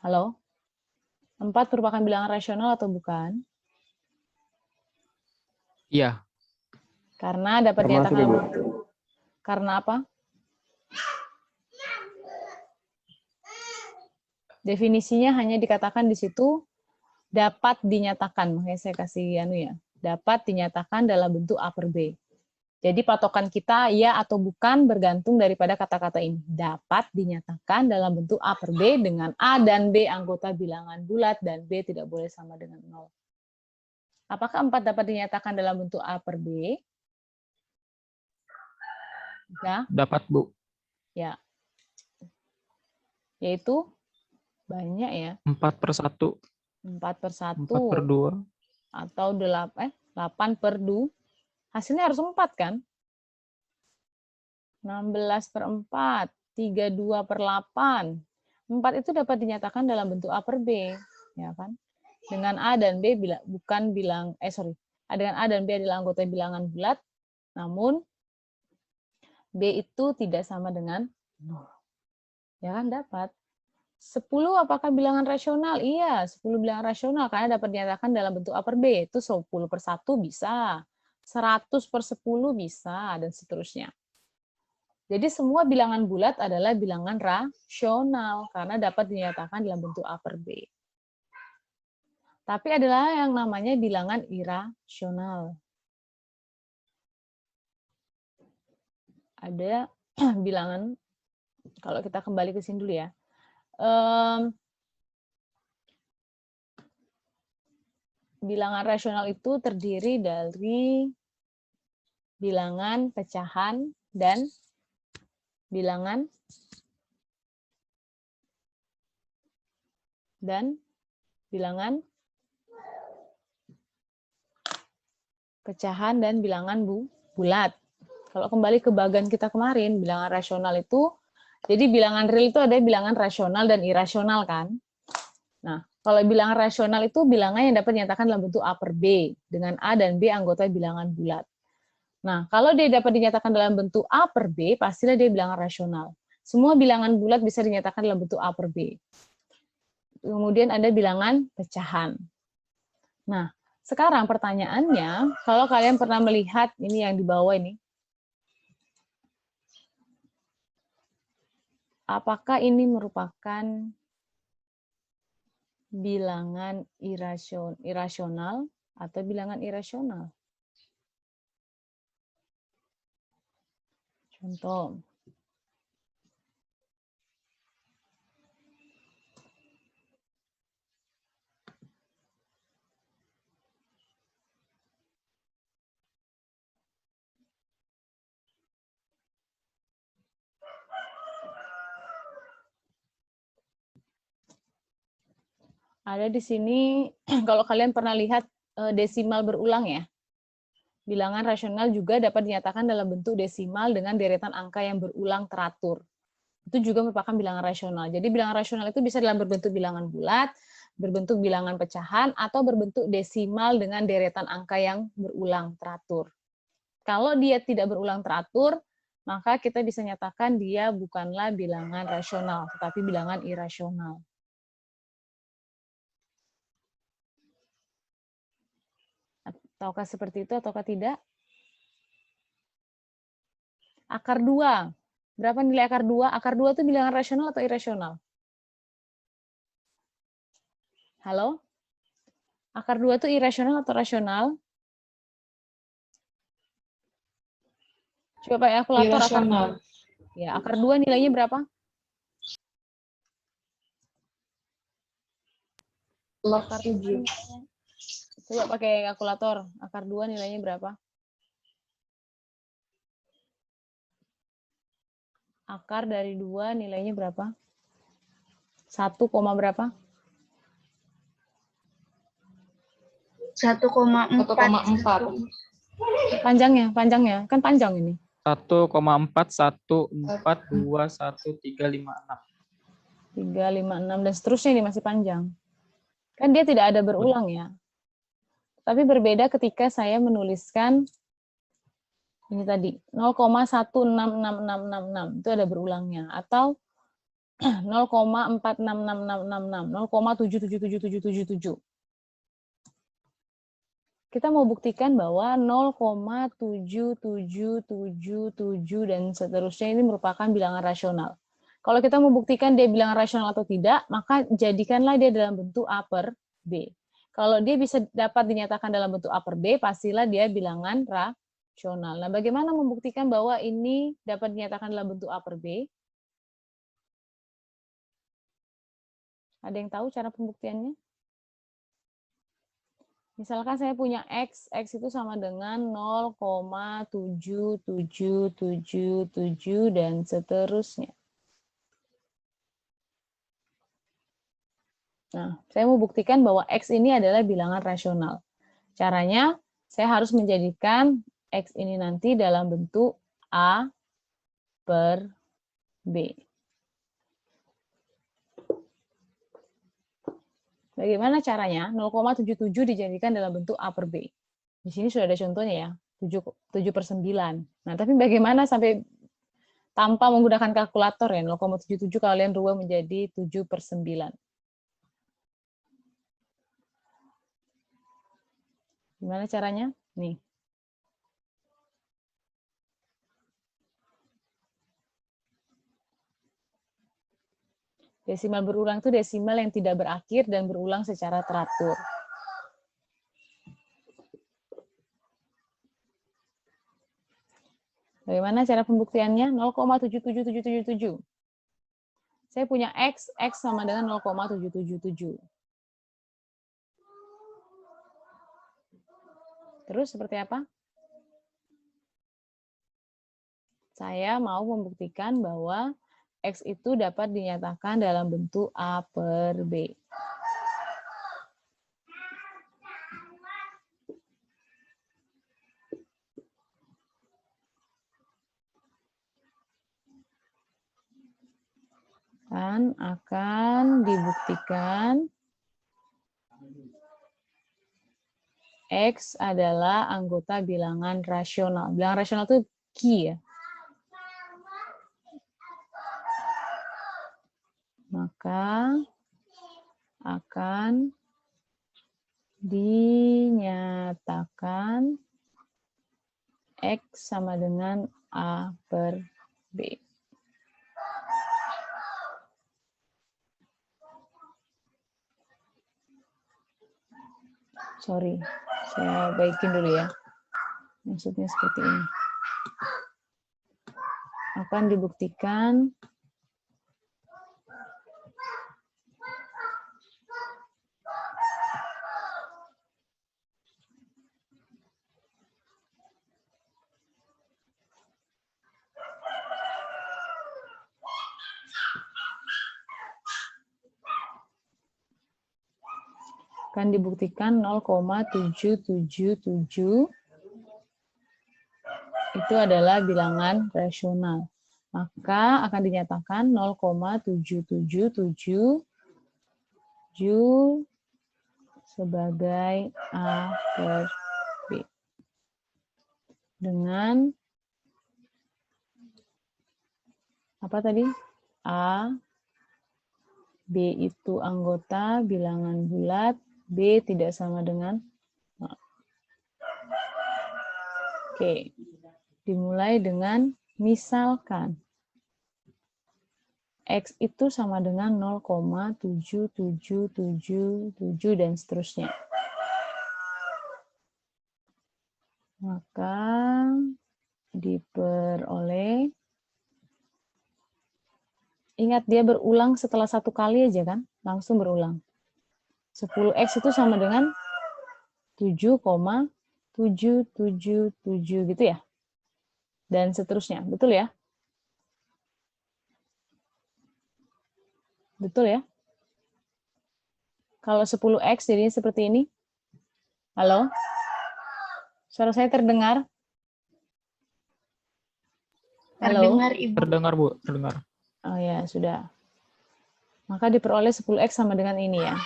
Halo? 4 merupakan bilangan rasional atau bukan? Iya. Karena dapat dinyatakan karena apa? Definisinya hanya dikatakan di situ dapat dinyatakan, makanya saya kasih dapat dinyatakan dalam bentuk A per B. Jadi patokan kita ya atau bukan bergantung daripada kata-kata ini. Dapat dinyatakan dalam bentuk A per B dengan A dan B anggota bilangan bulat dan B tidak boleh sama dengan 0. Apakah 4 dapat dinyatakan dalam bentuk A per B? Ya. Dapat, Bu. Ya. Yaitu banyak ya. 4/1. 4/1. 4/2. Atau 8/2. Hasilnya harus 4 kan? 16/4. 32/8. 4 itu dapat dinyatakan dalam bentuk A per B. Ya kan? Dengan A dan B dengan A dan B adalah anggota bilangan bulat, namun B itu tidak sama dengan 0. Ya kan dapat. 10 apakah bilangan rasional? Iya, 10 bilangan rasional karena dapat dinyatakan dalam bentuk A per B. Itu 10/1 bisa, 100/10 bisa, dan seterusnya. Jadi semua bilangan bulat adalah bilangan rasional karena dapat dinyatakan dalam bentuk A per B. Tapi adalah yang namanya bilangan irasional. Ada bilangan, kalau kita kembali ke sini dulu ya. Bilangan rasional itu terdiri dari bilangan pecahan dan bilangan pecahan dan bilangan bulat. Kalau kembali ke bagan kita kemarin, bilangan rasional itu, jadi bilangan real itu ada bilangan rasional dan irasional kan? Nah, kalau bilangan rasional itu bilangan yang dapat dinyatakan dalam bentuk A per B, dengan A dan B anggota bilangan bulat. Nah, kalau dia dapat dinyatakan dalam bentuk A per B, pastilah dia bilangan rasional. Semua bilangan bulat bisa dinyatakan dalam bentuk A per B. Kemudian ada bilangan pecahan. Nah, sekarang pertanyaannya, kalau kalian pernah melihat ini yang di bawah ini, apakah ini merupakan bilangan irasional atau bilangan irasional? Contoh. Ada di sini, kalau kalian pernah lihat desimal berulang ya, bilangan rasional juga dapat dinyatakan dalam bentuk desimal dengan deretan angka yang berulang teratur. Itu juga merupakan bilangan rasional. Jadi bilangan rasional itu bisa dalam berbentuk bilangan bulat, berbentuk bilangan pecahan, atau berbentuk desimal dengan deretan angka yang berulang teratur. Kalau dia tidak berulang teratur, maka kita bisa nyatakan dia bukanlah bilangan rasional, tetapi bilangan irasional. Ataukah seperti itu ataukah tidak? Akar 2. Berapa nilai akar 2? Akar 2 itu bilangan rasional atau irasional? Halo? Akar 2 itu irasional atau rasional? Coba pakai kalkulator. Irasional. Ya, akar 2 nilainya berapa? 7. Coba pakai kalkulator. Akar 2 nilainya berapa? Akar dari 2 nilainya berapa? 1, berapa? 1,4. Panjangnya. Kan panjang ini. 1,4142136. 356 dan seterusnya ini masih panjang. Kan dia tidak ada berulang ya. Tapi berbeda ketika saya menuliskan ini tadi 0,166666 itu ada berulangnya atau 0,466666 0,777777. Kita mau buktikan bahwa 0,7777 dan seterusnya ini merupakan bilangan rasional. Kalau kita mau buktikan dia bilangan rasional atau tidak, maka jadikanlah dia dalam bentuk A per B. Kalau dia bisa dapat dinyatakan dalam bentuk A per B, pastilah dia bilangan rasional. Nah, bagaimana membuktikan bahwa ini dapat dinyatakan dalam bentuk A per B? Ada yang tahu cara pembuktiannya? Misalkan saya punya X itu sama dengan 0,7777 dan seterusnya. Nah, saya mau buktikan bahwa X ini adalah bilangan rasional. Caranya, saya harus menjadikan X ini nanti dalam bentuk A per B. Bagaimana caranya? 0,77 dijadikan dalam bentuk A per B. Di sini sudah ada contohnya ya, 7/9. Nah, tapi bagaimana sampai tanpa menggunakan kalkulator ya, 0,77 kalian rubah menjadi 7/9. Gimana caranya? Nih. Desimal berulang itu desimal yang tidak berakhir dan berulang secara teratur. Bagaimana cara pembuktiannya? 0,77777. Saya punya X sama dengan 0,777. Terus seperti apa? Saya mau membuktikan bahwa X itu dapat dinyatakan dalam bentuk A per B. Dan akan dibuktikan X adalah anggota bilangan rasional. Bilangan rasional itu Q ya. Maka akan dinyatakan X sama dengan A per B. Sorry, saya baikin dulu ya. Maksudnya seperti ini. Akan dibuktikan akan dibuktikan 0,777 itu adalah bilangan rasional. Maka akan dinyatakan 0,777 sebagai A per B. Dengan apa tadi? A, B itu anggota bilangan bulat, B tidak sama dengan 0. Oke, dimulai dengan misalkan X itu sama dengan 0,7777 dan seterusnya. Maka diperoleh, ingat dia berulang setelah satu kali aja kan, langsung berulang. 10X itu sama dengan 7,777 gitu ya. Dan seterusnya, betul ya? Betul ya? Kalau 10X jadinya seperti ini. Halo? Suara saya terdengar? Halo? Terdengar, Ibu. Terdengar, Bu, terdengar. Oh ya, sudah. Maka diperoleh 10X sama dengan ini ya.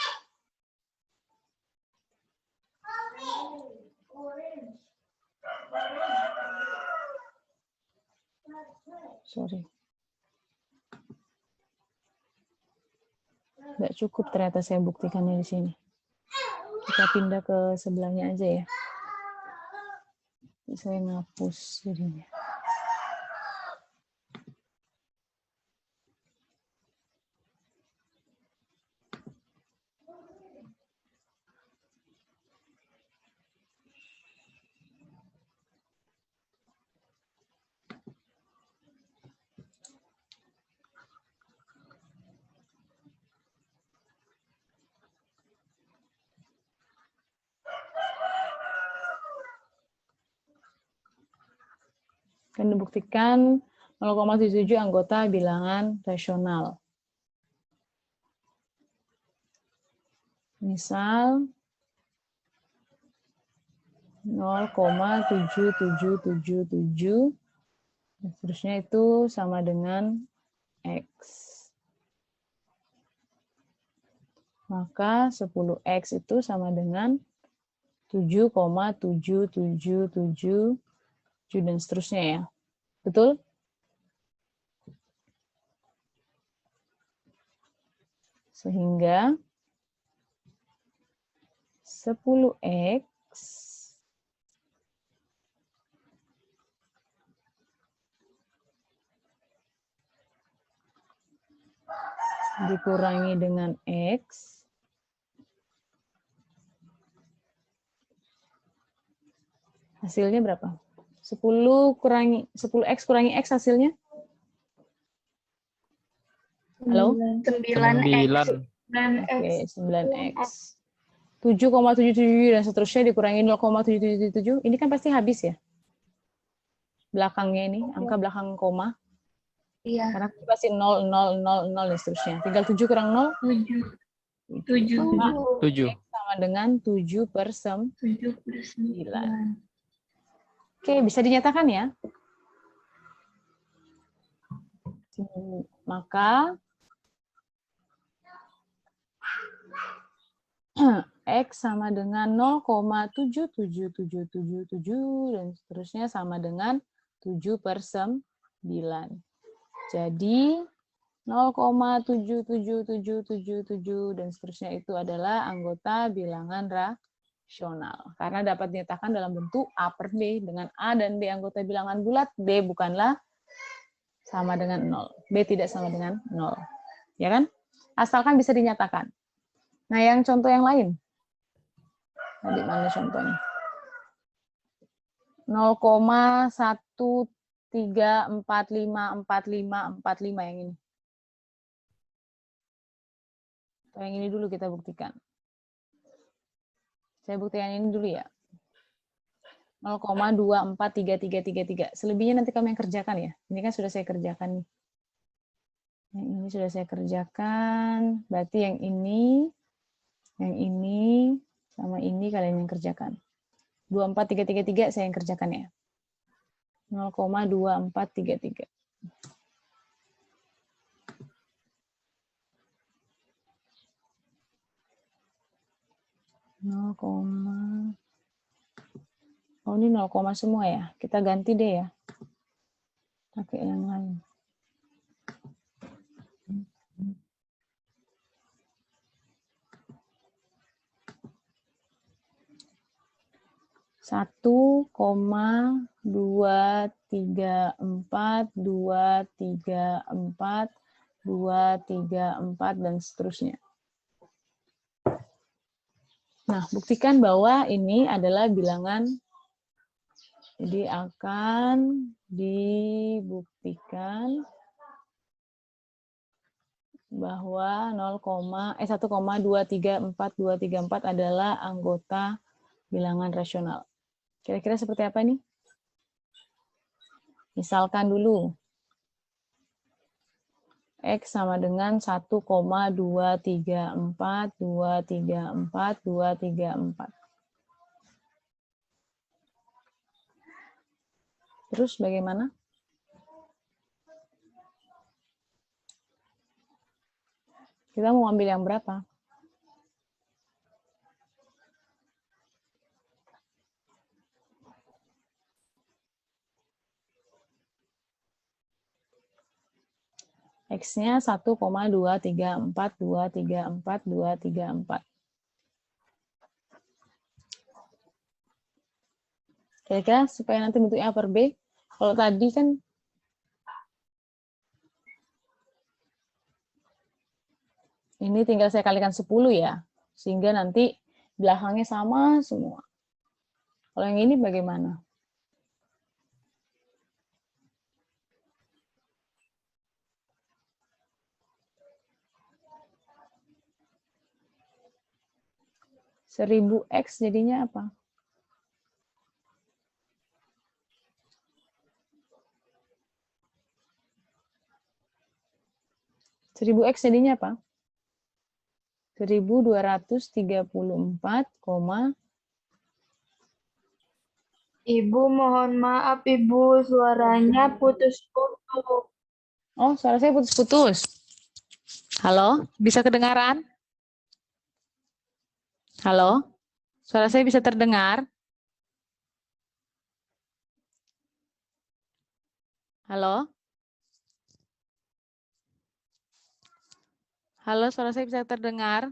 Sorry. Nggak cukup ternyata saya buktikannya di sini. Kita pindah ke sebelahnya aja ya. Saya ngapus jadinya. Dan dibuktikan 0,77 anggota bilangan rasional. Misal 0,7777 dan seterusnya itu sama dengan X. Maka 10X itu sama dengan 7,777 dan seterusnya ya. Betul? Sehingga 10X dikurangi dengan X hasilnya berapa? 10X kurangi X hasilnya? Halo? 9. Oke, 9X. 7,77 dan seterusnya dikurangi 0,777. Ini kan pasti habis ya? Belakangnya ini, angka belakang koma. Iya. Karena pasti 0, 0, 0, 0 dan seterusnya. Tinggal 7 kurang 0. 7. Nah, 7. X sama dengan 7/9. 7/9. Oke, bisa dinyatakan ya? Maka X sama dengan 0,77777 dan seterusnya sama dengan 7/9. Jadi 0,77777 dan seterusnya itu adalah anggota bilangan rasional. Karena dapat dinyatakan dalam bentuk A per B dengan A dan B anggota bilangan bulat, B bukanlah sama dengan 0. B tidak sama dengan 0. Ya kan? Asalkan bisa dinyatakan. Nah, yang contoh yang lain. Tadi mana contohnya? 0,13454545 yang ini. Atau yang ini dulu kita buktikan. Saya buktikan ini dulu ya. 0,243333. Selebihnya nanti kamu yang kerjakan ya. Ini kan sudah saya kerjakan nih. Yang ini sudah saya kerjakan. Berarti yang ini, sama ini kalian yang kerjakan. 24333 saya yang kerjakan ya. 0,2433. Oh, ini 0, semua ya. Kita ganti deh ya. Pakai yang lain. Satu, 234, 234, 234 dan seterusnya. Nah, buktikan bahwa ini adalah bilangan. Jadi akan dibuktikan bahwa 1,234 adalah anggota bilangan rasional. Kira-kira seperti apa nih? Misalkan dulu. X sama dengan 1,234. Terus bagaimana? Kita mau ambil yang berapa? X-nya 1,234. Kira-kira supaya nanti bentuknya A per B, kalau tadi kan ini tinggal saya kalikan 10 ya, sehingga nanti belakangnya sama semua. Kalau yang ini bagaimana? Seribu X jadinya apa? 1000X jadinya apa? 1234, Ibu, mohon maaf, Ibu. Suaranya putus-putus. oh, suara saya putus-putus. Halo, bisa kedengaran? Halo, suara saya bisa terdengar? Halo? Halo, suara saya bisa terdengar?